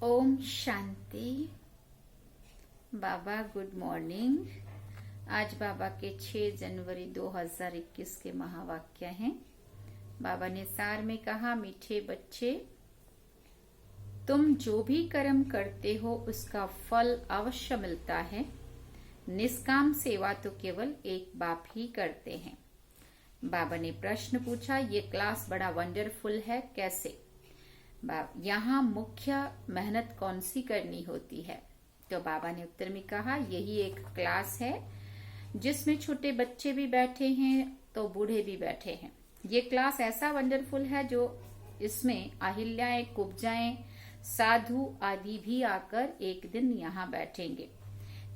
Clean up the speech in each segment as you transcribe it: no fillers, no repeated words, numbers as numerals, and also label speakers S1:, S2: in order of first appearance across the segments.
S1: ओम शांति। बाबा good morning. आज बाबा के 6 जनवरी 2021 के महावाक्य हैं। बाबा ने सार में कहा, मीठे बच्चे, तुम जो भी कर्म करते हो उसका फल अवश्य मिलता है। निष्काम सेवा तो केवल एक बाप ही करते हैं। बाबा ने प्रश्न पूछा, ये क्लास बड़ा वंडरफुल है, कैसे? यहाँ मुख्य मेहनत कौन सी करनी होती है? तो बाबा ने उत्तर में कहा, यही एक क्लास है जिसमें छोटे बच्चे भी बैठे हैं तो बूढ़े भी बैठे हैं। ये क्लास ऐसा वंडरफुल है जो इसमें अहिल्याएं, कुब्जाएं, साधु आदि भी आकर एक दिन यहाँ बैठेंगे।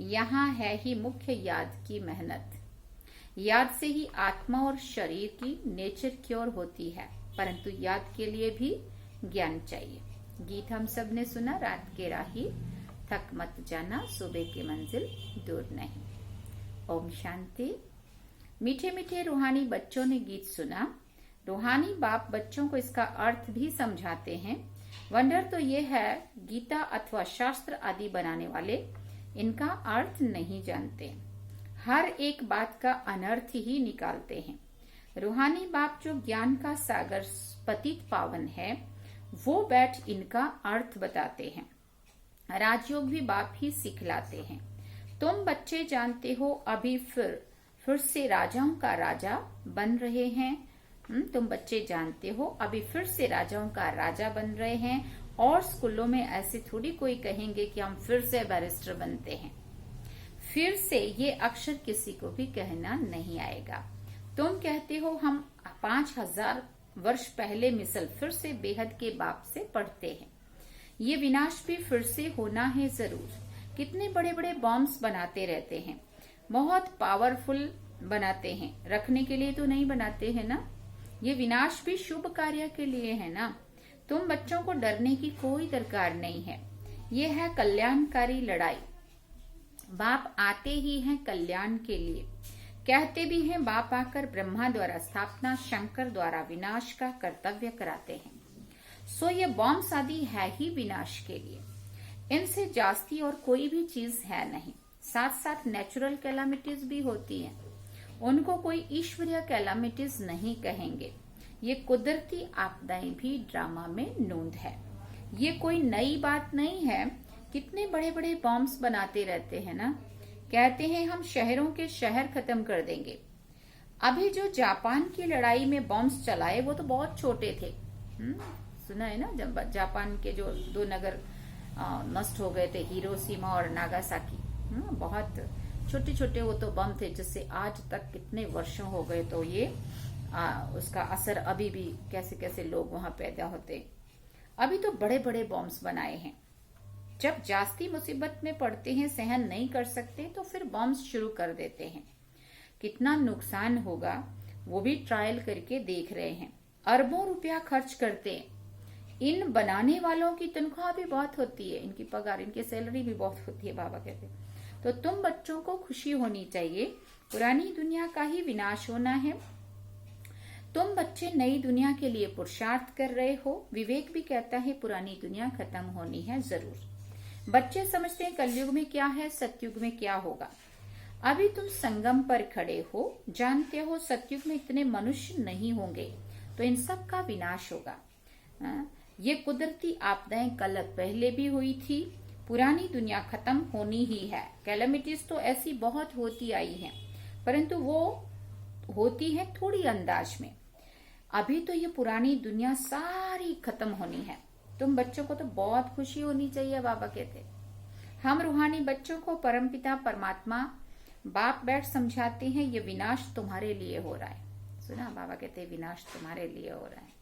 S1: यहाँ है ही मुख्य याद की मेहनत। याद से ही आत्मा और शरीर की नेचर क्योर होती है, परंतु याद के लिए भी ज्ञान चाहिए। गीत हम सब ने सुना, रात के राही थक मत जाना, सुबह की मंजिल दूर नहीं। ओम शांति। मीठे मीठे रूहानी बच्चों ने गीत सुना। रूहानी बाप बच्चों को इसका अर्थ भी समझाते हैं। वंडर तो ये है, गीता अथवा शास्त्र आदि बनाने वाले इनका अर्थ नहीं जानते, हर एक बात का अनर्थ ही निकालते हैं। रूहानी बाप जो ज्ञान का सागर पतित पावन है, वो बैठ इनका अर्थ बताते हैं। राजयोग भी बाप ही सिखलाते हैं। तुम बच्चे जानते हो, अभी फिर से राजाओं का राजा बन रहे हैं। तुम बच्चे जानते हो, अभी फिर से राजाओं का राजा बन रहे हैं। और स्कूलों में ऐसे थोड़ी कोई कहेंगे कि हम फिर से बैरिस्टर बनते हैं। फिर से ये अक्षर किसी को भी कहना नहीं आएगा। तुम कहते हो, हम 5000 वर्ष पहले मिसल फिर से बेहद के बाप से पढ़ते हैं। ये विनाश भी फिर से होना है जरूर। कितने बड़े बड़े बॉम्ब्स बनाते रहते हैं, बहुत पावरफुल बनाते हैं, रखने के लिए तो नहीं बनाते हैं ना। ये विनाश भी शुभ कार्य के लिए है ना। तुम बच्चों को डरने की कोई दरकार नहीं है। ये है कल्याणकारी लड़ाई। बाप आते ही हैं कल्याण के लिए। कहते भी हैं, बाप आकर ब्रह्मा द्वारा स्थापना, शंकर द्वारा विनाश का कर्तव्य कराते हैं। सो ये बॉम्ब्स आदि है ही विनाश के लिए। इनसे जास्ती और कोई भी चीज है नहीं। साथ साथ नेचुरल कैलामिटीज भी होती हैं, उनको कोई ईश्वरीय कैलामिटीज नहीं कहेंगे। ये कुदरती आपदाएं भी ड्रामा में नोंद है। ये कोई नई बात नहीं है। कितने बड़े बड़े बॉम्ब्स बनाते रहते हैं ना। कहते हैं हम शहरों के शहर खत्म कर देंगे। अभी जो जापान की लड़ाई में बॉम्ब्स चलाए वो तो बहुत छोटे थे। सुना है ना, जब जापान के जो 2 नगर नष्ट हो गए थे, हिरोशिमा और नागासाकी। बहुत छोटे छोटे वो तो बम थे, जिससे आज तक कितने वर्षों हो गए, तो ये उसका असर अभी भी कैसे कैसे लोग वहां पैदा होते। अभी तो बड़े बड़े बॉम्ब्स बनाए हैं। जब जास्ती मुसीबत में पड़ते हैं, सहन नहीं कर सकते, तो फिर बॉम्ब्स शुरू कर देते हैं। कितना नुकसान होगा वो भी ट्रायल करके देख रहे हैं। अरबों रुपया खर्च करते हैं। इन बनाने वालों की तनख्वाह भी बहुत होती है, इनकी पगार, इनकी सैलरी भी बहुत होती है, बाबा कहते हैं। तो तुम बच्चों को खुशी होनी चाहिए, पुरानी दुनिया का ही विनाश होना है। तुम बच्चे नई दुनिया के लिए पुरुषार्थ कर रहे हो। विवेक भी कहता है पुरानी दुनिया खत्म होनी है जरूर। बच्चे समझते हैं कलयुग में क्या है, सतयुग में क्या होगा। अभी तुम संगम पर खड़े हो, जानते हो सतयुग में इतने मनुष्य नहीं होंगे, तो इन सब का विनाश होगा। ये कुदरती आपदाएं कल पहले भी हुई थी। पुरानी दुनिया खत्म होनी ही है। कैलेमिटीज तो ऐसी बहुत होती आई हैं, परंतु वो होती है थोड़ी अंदाज में। अभी तो ये पुरानी दुनिया सारी खत्म होनी है। तुम बच्चों को तो बहुत खुशी होनी चाहिए, बाबा कहते। हम रूहानी बच्चों को परमपिता परमात्मा बाप बैठ समझाते हैं, ये विनाश तुम्हारे लिए हो रहा है। सुना, बाबा कहते हैं विनाश तुम्हारे लिए हो रहा है।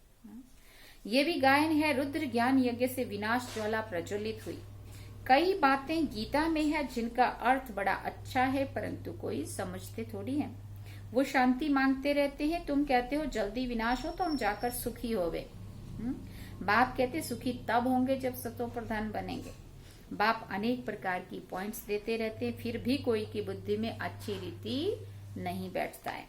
S1: ये भी गायन है, रुद्र ज्ञान यज्ञ से विनाश ज्वाला प्रज्वलित हुई। कई बातें गीता में है जिनका अर्थ बड़ा अच्छा है, परंतु कोई समझते थोड़ी है। वो शांति मांगते रहते हैं। तुम कहते हो जल्दी विनाश हो तो हम जाकर सुखी होवे। बाप कहते सुखी तब होंगे जब सतो प्रधान बनेंगे। बाप अनेक प्रकार की पॉइंट्स देते रहते हैं, फिर भी कोई की बुद्धि में अच्छी रीति नहीं बैठता है।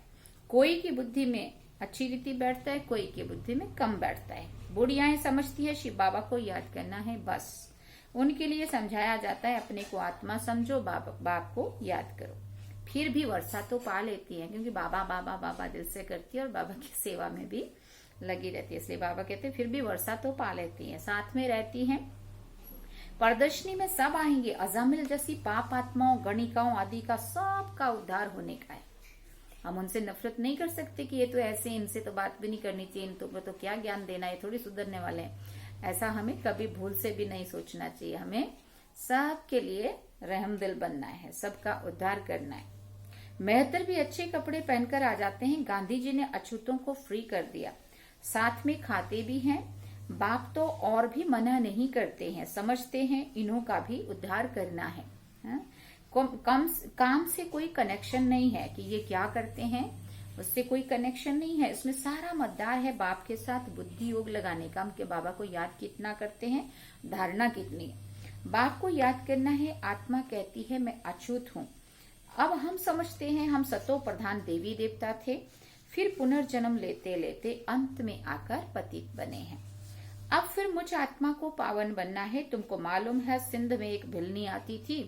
S1: कोई की बुद्धि में अच्छी रीति बैठता है, कोई की बुद्धि में कम बैठता है। बुढ़ियाएं समझती है शिव बाबा को याद करना है, बस उनके लिए समझाया जाता है अपने को आत्मा समझो, बाप को याद करो। फिर भी वर्षा तो पा लेती है, क्योंकि बाबा बाबा बाबा दिल से करती है और बाबा की सेवा में भी लगी रहती है। इसलिए बाबा कहते हैं फिर भी वर्षा तो पा लेती है, साथ में रहती है। प्रदर्शनी में सब आएंगे। अजामिल जैसी पाप आत्माओं, गणिकाओं आदि का सबका उद्धार होने का है। हम उनसे नफरत नहीं कर सकते कि ये तो ऐसे, इनसे तो बात भी नहीं करनी चाहिए, इनको तो क्या ज्ञान देना है, थोड़ी सुधरने वाले हैं। ऐसा हमें कभी भूल से भी नहीं सोचना चाहिए। हमें सबके लिए रहमदिल बनना है, सबका उद्धार करना है। मेहतर भी अच्छे कपड़े पहनकर आ जाते हैं। गांधी जी ने अछूतों को फ्री कर दिया, साथ में खाते भी हैं। बाप तो और भी मना नहीं करते हैं, समझते हैं इन्हों का भी उद्धार करना है। काम से कोई कनेक्शन नहीं है कि ये क्या करते हैं, उससे कोई कनेक्शन नहीं है। इसमें सारा मतदार है बाप के साथ बुद्धि योग लगाने का। हम के बाबा को याद कितना करते हैं, धारणा कितनी है। बाप को याद करना है। आत्मा कहती है मैं अछूत हूँ। अब हम समझते हैं हम सतो प्रधान देवी देवता थे, फिर पुनर्जन्म लेते लेते अंत में आकर पतित बने हैं। अब फिर मुझ आत्मा को पावन बनना है। तुमको मालूम है सिंध में एक भिलनी आती थी,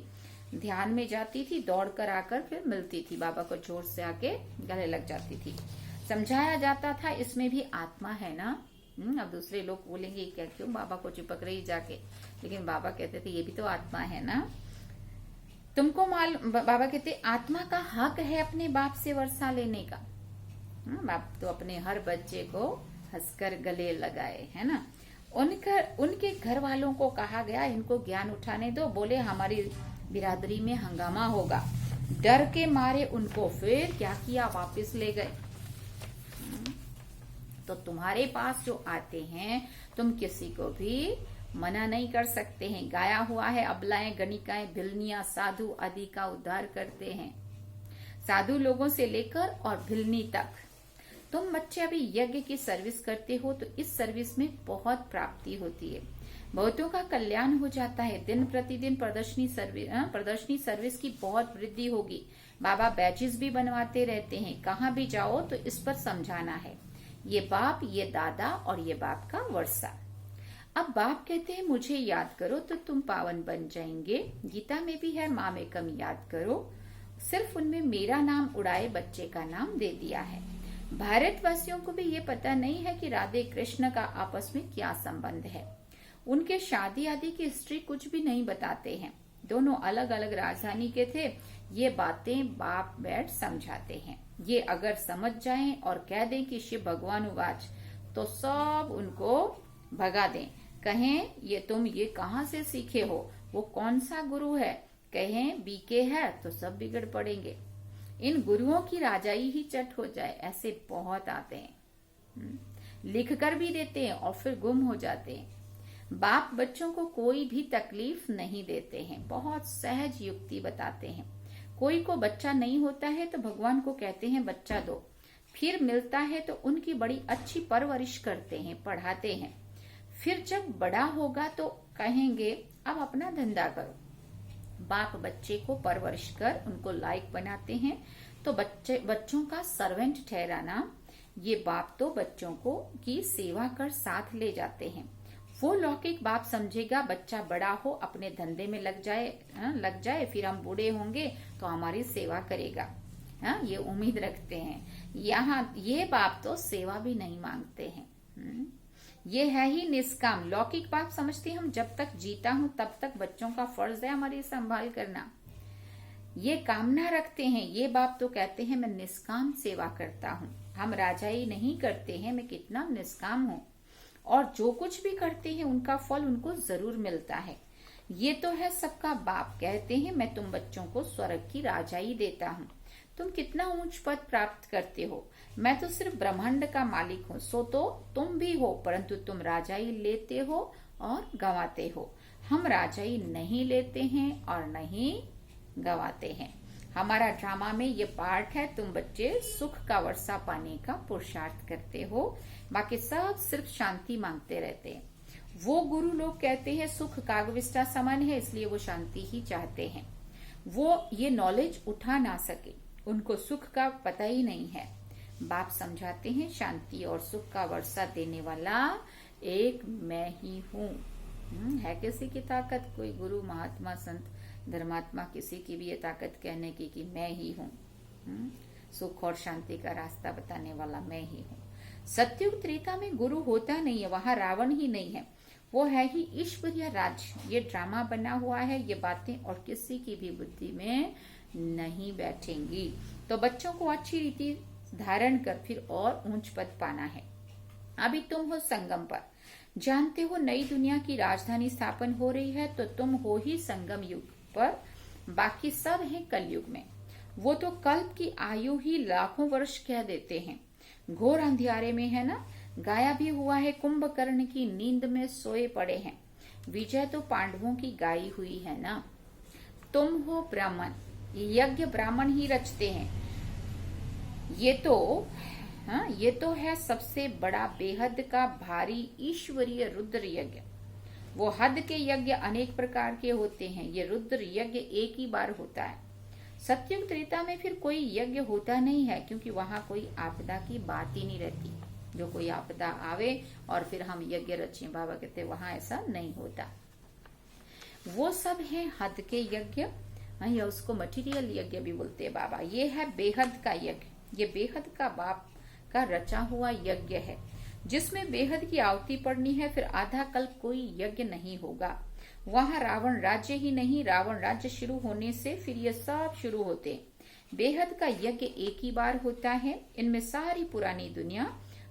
S1: ध्यान में जाती थी, दौड़कर आकर फिर मिलती थी, बाबा को जोर से आके गले लग जाती थी। समझाया जाता था इसमें भी आत्मा है ना। अब दूसरे लोग बोलेंगे क्या, क्यों बाबा को चिपक रही जाके, लेकिन बाबा कहते थे ये भी तो आत्मा है ना। तुमको बाबा कहते आत्मा का हक है अपने बाप से वर्षा लेने का। बाप तो अपने हर बच्चे को हंसकर गले लगाए, है ना। उनके घर वालों को कहा गया इनको ज्ञान उठाने दो। बोले हमारी बिरादरी में हंगामा होगा। डर के मारे उनको फिर क्या किया, वापस ले गए। तो तुम्हारे पास जो आते हैं तुम किसी को भी मना नहीं कर सकते हैं। गाया हुआ है अबलाएं, गणिकाएं, भिलनियां साधु आदि का उद्धार करते हैं, साधु लोगों से लेकर और भिलनी तक। तुम बच्चे अभी यज्ञ की सर्विस करते हो तो इस सर्विस में बहुत प्राप्ति होती है, बहुतों का कल्याण हो जाता है। दिन प्रतिदिन प्रदर्शनी सर्विस की बहुत वृद्धि होगी। बाबा बैचेस भी बनवाते रहते हैं। कहाँ भी जाओ तो इस पर समझाना है, ये बाप, ये दादा और ये बाप का वर्षा। अब बाप कहते हैं मुझे याद करो तो तुम पावन बन जाएंगे। गीता में भी है माँ में कम याद करो। सिर्फ उनमें मेरा नाम उड़ाए बच्चे का नाम दे दिया है। भारतवासियों को भी ये पता नहीं है कि राधे कृष्ण का आपस में क्या संबंध है। उनके शादी आदि की हिस्ट्री कुछ भी नहीं बताते हैं। दोनों अलग अलग राजधानी के थे। ये बातें बाप बैठ समझाते हैं। ये अगर समझ जाएं और कह दें कि शिव भगवान उवाच, तो सब उनको भगा दें। कहें ये कहाँ से सीखे हो, वो कौन सा गुरु है, कहें बीके है, तो सब बिगड़ पड़ेंगे। इन गुरुओं की राजाई ही चट हो जाए, ऐसे बहुत आते हैं। लिख कर भी देते हैं और फिर गुम हो जाते हैं। बाप बच्चों को कोई भी तकलीफ नहीं देते हैं, बहुत सहज युक्ति बताते हैं। कोई को बच्चा नहीं होता है तो भगवान को कहते हैं बच्चा दो, फिर मिलता है तो उनकी बड़ी अच्छी परवरिश करते हैं, पढ़ाते हैं। फिर जब बड़ा होगा तो कहेंगे अब अपना धंधा करो। बाप बच्चे को परवरिश कर उनको लायक बनाते हैं, तो बच्चों का सर्वेंट ठहराना, ये बाप तो बच्चों को की सेवा कर साथ ले जाते हैं। वो लौकिक बाप समझेगा बच्चा बड़ा हो अपने धंधे में लग जाए, फिर हम बूढ़े होंगे तो हमारी सेवा करेगा, ये उम्मीद रखते हैं। यहाँ ये बाप तो सेवा भी नहीं मांगते हैं। ये है ही निष्काम। लौकिक बाप समझते हैं हम जब तक जीता हूं तब तक बच्चों का फर्ज है हमारी संभाल करना, ये कामना रखते हैं। ये बाप तो कहते हैं मैं निष्काम सेवा करता हूँ, हम राजाई नहीं करते हैं, मैं कितना निष्काम हूँ, और जो कुछ भी करते हैं उनका फल उनको जरूर मिलता है। ये तो है सबका बाप। कहते हैं मैं तुम बच्चों को स्वर्ग की राजाई देता हूँ, तुम कितना ऊंच पद प्राप्त करते हो, मैं तो सिर्फ ब्रह्मांड का मालिक हूँ, सो तो तुम भी हो, परंतु तुम राजाई लेते हो और गंवाते हो। हम राजाई नहीं लेते हैं और नहीं गंवाते हैं। हमारा ड्रामा में ये पार्ट है, तुम बच्चे सुख का वर्षा पाने का पुरुषार्थ करते हो, बाकी सब सिर्फ शांति मांगते रहते हैं। वो गुरु लोग कहते हैं सुख कागविष्टा समान है, इसलिए वो शांति ही चाहते हैं। वो ये नॉलेज उठा ना सके, उनको सुख का पता ही नहीं है। बाप समझाते हैं शांति और सुख का वर्षा देने वाला एक मैं ही हूँ। है किसी की ताकत? कोई गुरु महात्मा संत धर्मात्मा किसी की भी ये ताकत कहने की कि मैं ही हूँ? सुख और शांति का रास्ता बताने वाला मैं ही हूँ। सत्युग त्रेता में गुरु होता नहीं है, वहां रावण ही नहीं है, वो है ही ईश्वरीय राज्य। ये ड्रामा बना हुआ है, ये बातें और किसी की भी बुद्धि में नहीं बैठेंगी। तो बच्चों को अच्छी रीति धारण कर फिर और ऊंच पद पाना है। अभी तुम हो संगम पर, जानते हो नई दुनिया की राजधानी स्थापन हो रही है, तो तुम हो ही संगम युग पर, बाकी सब है कलयुग में। वो तो कल्प की आयु ही लाखों वर्ष कह देते हैं, घोर अंधियारे में है ना। गाया भी हुआ है कुंभकर्ण की नींद में सोए पड़े हैं, विजय तो पांडवों की गाई हुई है ना। तुम हो ब्राह्मण, यज्ञ ब्राह्मण ही रचते हैं। ये तो है सबसे बड़ा बेहद का भारी ईश्वरीय रुद्र यज्ञ। वो हद के यज्ञ अनेक प्रकार के होते हैं, ये रुद्र यज्ञ एक ही बार होता है। सत्युग त्रेता में फिर कोई यज्ञ होता नहीं है, क्योंकि वहां कोई आपदा की बात ही नहीं रहती। जो कोई आपदा आवे और फिर हम यज्ञ रचें, बाबा कहते वहां ऐसा नहीं होता। वो सब है हद के यज्ञ, या उसको मटीरियल यज्ञ भी बोलते हैं बाबा। ये है बेहद का यज्ञ, ये बेहद का बाप का रचा हुआ यज्ञ है, जिसमें बेहद की आहुति पड़नी है। फिर आधा कल्प कोई यज्ञ नहीं होगा। वहां रावण राज्य ही नहीं, रावण राज्य शुरू होने से फिर ये सब शुरू होते। बेहद का यज्ञ एक ही बार होता है, इनमें सारी पुरानी दुनिया,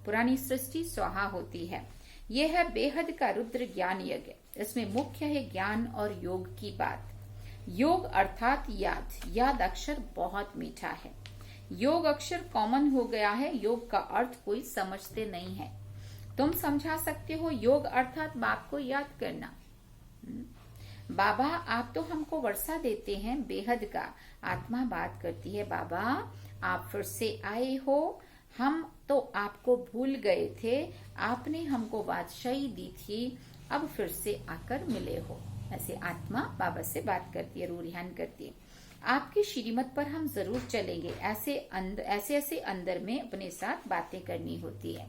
S1: पुरानी सृष्टि स्वाहा होती है। यह है बेहद का रुद्र ज्ञान यज्ञ। इसमें मुख्य है ज्ञान और योग की बात। योग अर्थात याद, याद अक्षर बहुत मीठा है। योग अक्षर कॉमन हो गया है, योग का अर्थ कोई समझते नहीं है। तुम समझा सकते हो योग अर्थात बाप को याद करना। बाबा आप तो हमको वर्षा देते हैं बेहद का। आत्मा बात करती है, बाबा आप फिर से आए हो, हम तो आपको भूल गए थे, आपने हमको बादशाही दी थी, अब फिर से आकर मिले हो। ऐसे आत्मा बाबा से बात करती है, रूरिहान करती है। आपकी श्रीमत पर हम जरूर चलेंगे, ऐसे अंदर में अपने साथ बातें करनी होती है।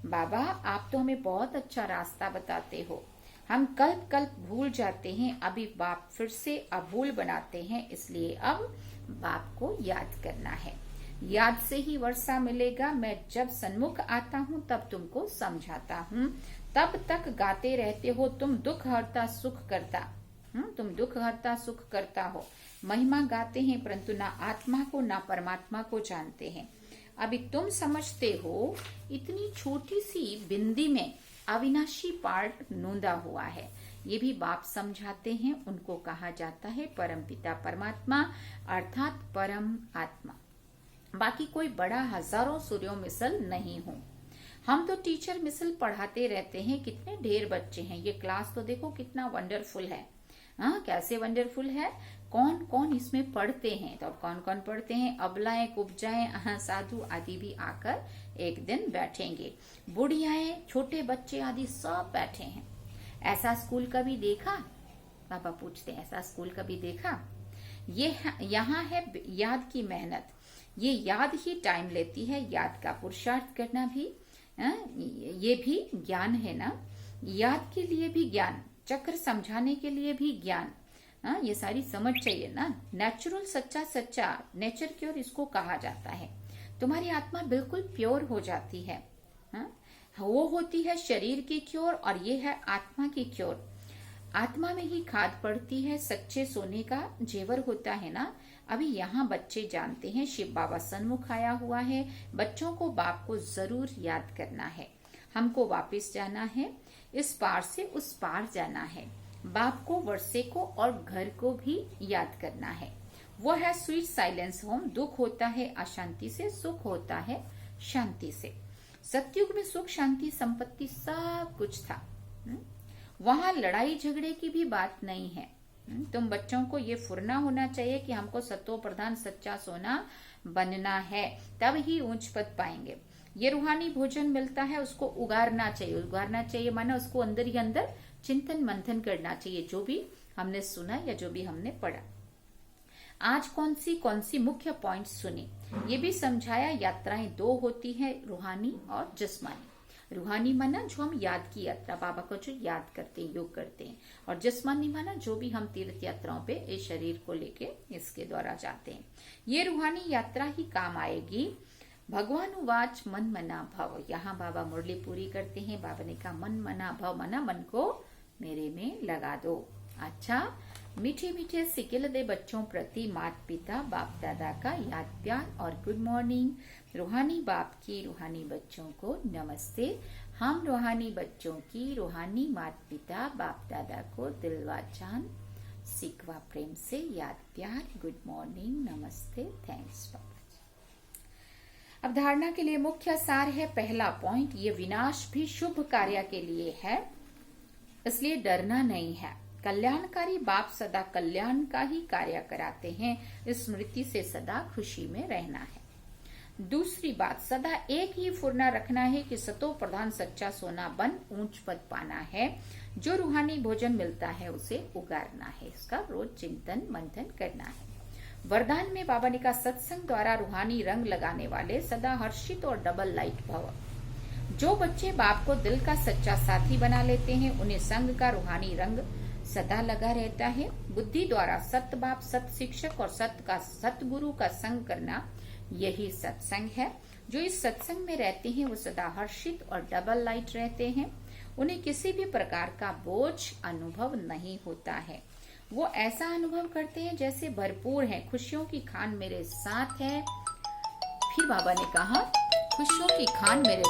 S1: बाबा आप तो हमें बहुत अच्छा रास्ता बताते हो, हम कल्प कल्प भूल जाते हैं, अभी बाप फिर से अभूल बनाते हैं, इसलिए अब बाप को याद करना है। याद से ही वर्षा मिलेगा। मैं जब सन्मुख आता हूँ तब तुमको समझाता हूँ, तब तक गाते रहते हो तुम दुख हरता सुख करता। तुम दुख हरता सुख करता हो, महिमा गाते हैं, परंतु ना आत्मा को ना परमात्मा को जानते हैं। अभी तुम समझते हो इतनी छोटी सी बिंदी में अविनाशी पार्ट नोंदा हुआ है। ये भी बाप समझाते हैं, उनको कहा जाता है परमपिता परमात्मा अर्थात परम आत्मा। बाकी कोई बड़ा हजारों सूर्यों मिसल नहीं हूँ। हम तो टीचर मिसल पढ़ाते रहते हैं, कितने ढेर बच्चे हैं, ये क्लास तो देखो कितना वंडरफुल है। हाँ, कैसे वंडरफुल है। कौन कौन इसमें पढ़ते हैं? तो अब कौन कौन पढ़ते हैं? अबलाएं, कुब्जाएं, साधु आदि भी आकर एक दिन बैठेंगे। बुढ़ियाएं, छोटे बच्चे आदि सब बैठे हैं। ऐसा स्कूल कभी देखा? पापा पूछते हैं, ऐसा स्कूल कभी देखा? यहाँ है याद की मेहनत। ये याद ही टाइम लेती है। याद का पुरुषार्थ करना भी ये भी ज्ञान है ना। याद के लिए भी ज्ञान, चक्र समझाने के लिए भी ज्ञान। ये सारी समझ चाहिए ना। नेचुरल, सच्चा सच्चा, नेचर क्योर इसको कहा जाता है। तुम्हारी आत्मा बिल्कुल प्योर हो जाती है। वो होती है शरीर की क्योर और ये है आत्मा की क्योर। आत्मा में ही खाद पड़ती है। सच्चे सोने का जेवर होता है ना। अभी यहाँ बच्चे जानते हैं शिव बाबा सन्मुख आया हुआ है। बच्चों को बाप को जरूर याद करना है। हमको वापस जाना है, इस पार से उस पार जाना है। बाप को, वर्षे को और घर को भी याद करना है। वो है स्वीट साइलेंस होम। दुख होता है अशांति से, सुख होता है शांति से। सतयुग में सुख, शांति, संपत्ति सब कुछ था। वहां लड़ाई झगड़े की भी बात नहीं है। तुम बच्चों को ये फुरना होना चाहिए कि हमको सतो प्रधान सच्चा सोना बनना है, तब ही ऊंच पद पाएंगे। ये रूहानी भोजन मिलता है, उसको उगारना चाहिए। उगारना चाहिए माना उसको अंदर ही अंदर चिंतन मंथन करना चाहिए, जो भी हमने सुना या जो भी हमने पढ़ा। आज कौन सी मुख्य पॉइंट्स सुनी, ये भी समझाया। यात्राएं दो होती है, रूहानी और जिस्मानी। रूहानी माना जो हम याद की यात्रा, बाबा को जो याद करते हैं, योग करते हैं। और जिस्मानी माना जो भी हम तीर्थ यात्राओं पे इस शरीर को लेके इसके द्वारा जाते हैं। ये रूहानी यात्रा ही काम आएगी। भगवान उवाच मन मना भव। यहाँ बाबा मुरली पूरी करते हैं। बाबा ने कहा मन मना भव, मना मन को मेरे में लगा दो। अच्छा, मीठे मीठे सिकिल दे बच्चों प्रति माता पिता बाप दादा का याद प्यार और गुड मॉर्निंग। रूहानी बाप की रूहानी बच्चों को नमस्ते। हम रूहानी बच्चों की रूहानी माता पिता बाप दादा को दिलवा जान सीखवा प्रेम से याद प्यार, गुड मॉर्निंग, नमस्ते, थैंक्स बाबा। अब धारणा के लिए मुख्य सार है। पहला पॉइंट, ये विनाश भी शुभ कार्य के लिए है, इसलिए डरना नहीं है। कल्याणकारी बाप सदा कल्याण का ही कार्य कराते हैं। स्मृति से सदा खुशी में रहना है। दूसरी बात, सदा एक ही फुरना रखना है कि सतो प्रधान सच्चा सोना बन ऊंच पद पाना है। जो रूहानी भोजन मिलता है उसे उगारना है, इसका रोज चिंतन मंथन करना है। वरदान में बाबा ने कहा सत्संग द्वारा रूहानी रंग लगाने वाले सदा हर्षित और डबल लाइट भव। जो बच्चे बाप को दिल का सच्चा साथी बना लेते हैं, उन्हें संग का रूहानी रंग सदा लगा रहता है। बुद्धि द्वारा सत बाप, सत शिक्षक और सतगुरु का संग करना, यही सत्संग है। जो इस सत्संग में रहते हैं वो सदा हर्षित और डबल लाइट रहते हैं। उन्हें किसी भी प्रकार का बोझ अनुभव नहीं होता है। वो ऐसा अनुभव करते हैं जैसे भरपूर है। खुशियों की खान मेरे साथ है। फिर बाबा ने कहा खुशियों की खान मेरे